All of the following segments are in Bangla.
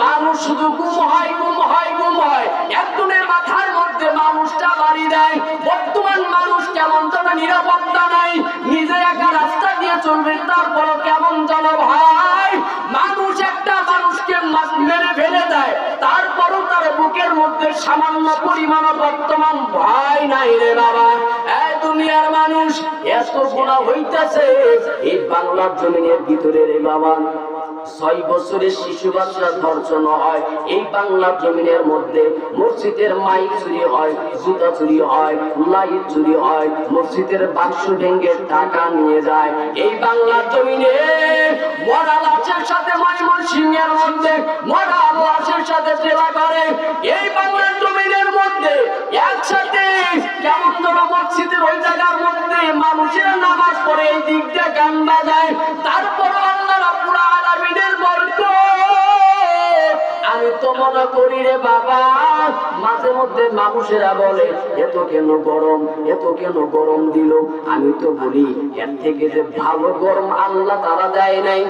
মানুষ শুধু গুম হয় গুম হয় গুম হয়, একজনের মাথার মধ্যে মানুষটা বাড়ি দেয়। বর্তমান মানুষ কেমন যেন নিরাপত্তা নাই, নিজে একা রাস্তা দিয়ে চলবে তারপরও কেমন যেন ভাই, মানুষ একটা মানুষকে মেরে ফেলে দেয় তারপরও তার বুকের মধ্যে সামান্য পরিমাণ বর্তমান ভয় নাই রে বাবা। এই দুনিয়ার মানুষ এত গুনাহ হইতেছে এই বাংলার জমিনের ভিতরে রে বাবা। 6 বছরের শিশু বাচ্চা ধর্ষণ হয় এই বাংলার জমিনের মধ্যে, মসজিদের মাইক চুরি হয়, জুতা চুরি হয়, লাইট চুরি হয়, মসজিদের বাক্স ভেঙে টাকা নিয়ে যায় এই বাংলার জমিনে। মরা লাশের সাথে ময়মনসিংহের মধ্যে মরা লাশের সাথে জেলা করে এই বাংলার জমিনের মধ্যে একসাথে কেমন যেন মসজিদের ওই জায়গার মধ্যে মানুষের নামাজ পড়ে এই দিক দিয়ে গান বাজায়, তারপর আল্লাহ রাব্বুল আলামিনের বরকত আমি তো মনে করি রে বাবা, মাঝে মধ্যে মানুষেরা বলে এত কেন গরম, এত কেন গরম দিল। আমি তো বলি এর থেকে যে ভালো গরম আল্লাহ তারা দেয় নাই,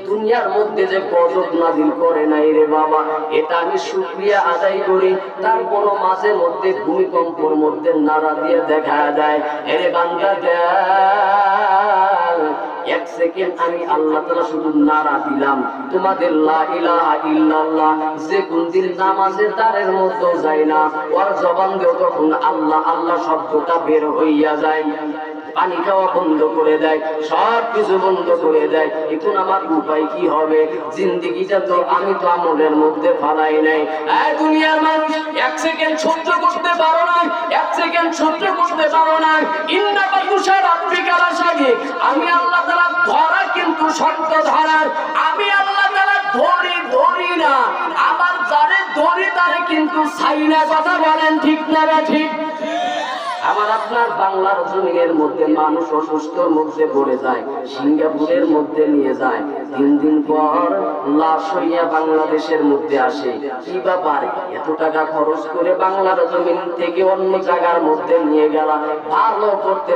দুনিয়ার মধ্যে যে গজব নাজিল করে নাই রে বাবা, এটা আমি শুকরিয়া আদায় করি। তারপর মাঝে মধ্যে ভূমিকম্পর মধ্যে নাড়া দিয়ে দেখা যায় এরে বান্দা এক সেকেন্ড আমি আল্লাহ তাআলা শুধু নারা দিলাম, তোমাদের লা ইলাহা ইল্লাল্লাহ যে কোনদিন নামাজের দ্বারের মধ্যে যায় না, ওর জবান দিয়ে তখন আল্লাহ আল্লাহ শব্দটা বের হইয়া যায়, পানি খাওয়া বন্ধ করে দেয়, সব কিছু বন্ধ করে দেয়। এখন আমার উপায় কি হবে? জিন্দেগিটা তো আমি তো আমলের মধ্যে ফালাই নাই। এই দুনিয়ার মানুষ এক সেকেন্ড সহ্য করতে পারো না, এক সেকেন্ড সহ্য করতে পারো না। ইন্না বাতুশা রাব্বিকা লাশাদীদ, আমি আল্লাহ তাআলা ধরা কিন্তু শক্ত ধরার, আমি আল্লাহ তাআলা ধরি না, আমার যারে ধরি তারে কিন্তু ছাই না। কথা বলেন ঠিক না ঠিক? আমার আপনার বাংলার জমিনের মধ্যে মানুষ অসুস্থর মধ্যে পড়ে যায়, সিঙ্গাপুরের মধ্যে নিয়ে যায়, 3 দিন পর লাশ হইয়া বাংলাদেশের মধ্যে আসে। কি ব্যাপার, এত টাকা খরচ করে বাংলার জমিন থেকে অন্য জায়গার মধ্যে নিয়ে গেলা, ভালো করতে